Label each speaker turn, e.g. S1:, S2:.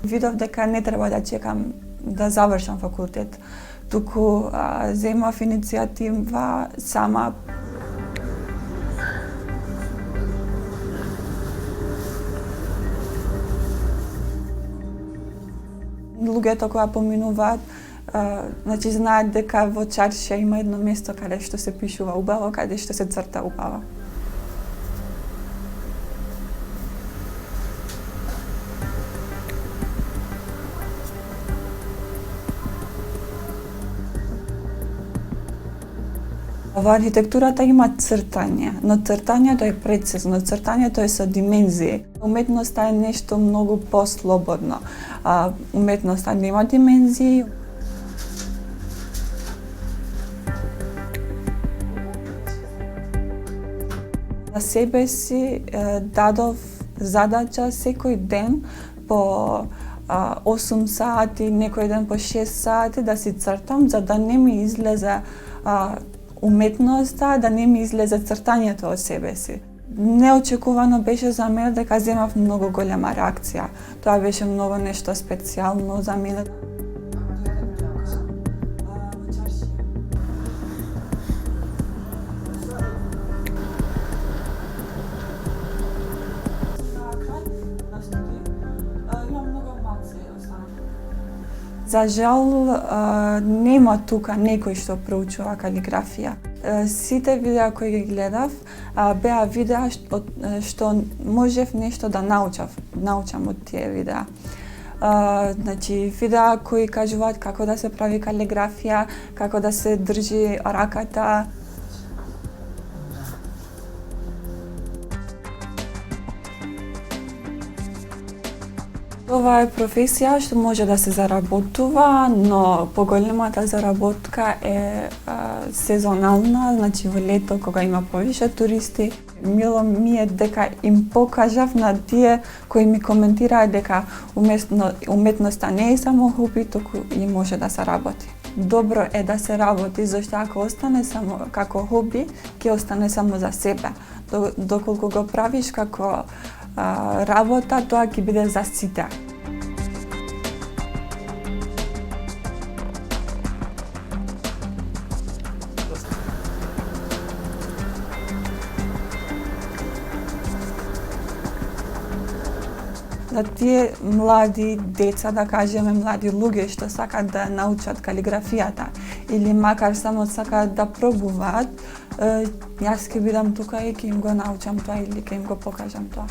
S1: Видов дека не треба да чекам да завршам факултет, туку земав иницијатива сама. Луѓето кои поминуваат, значи знаат дека во чаршија има едно место каде што се пишува убаво, каде што се црта убаво. Во архитектурата има цртање, но цртањето е прецизно, цртањето е со димензии. Уметноста е нешто многу послободно. Уметноста нема димензии. За себе си дадов задача секој ден по 8 сати, некој ден по 6 сати да си цртам, за да не ми излезе уметноста, да не ми излезе цртањето од себе си. Неочекувано беше за мене дека земав многу голема реакција. Тоа беше многу нешто специјално за мене. За жал, нема тука некој што проучува калиграфија. Сите видеа кои ги гледав беа видеа што можев нешто да научам од тие видеа. Значи, видеа кои кажуваат како да се прави калиграфија, како да се држи раката. Ова е професија што може да се заработува, но поголемата заработка е сезонална, значи во лето кога има повише туристи. Мило ми е дека им покажав на тие кои ми коментираа дека уметноста не е само хоби, туку и може да се работи. Добро е да се работи, зашто ако остане само како хоби, ќе остане само за себе. Доколку го правиш како работа, тоа ќе биде за сите. За тие млади деца, да кажеме млади луѓе што сакаат да научат калиграфијата или макар само сакаат да пробуваат, јас ќе бидам тука и ќе им го научам тоа или ќе им го покажам тоа.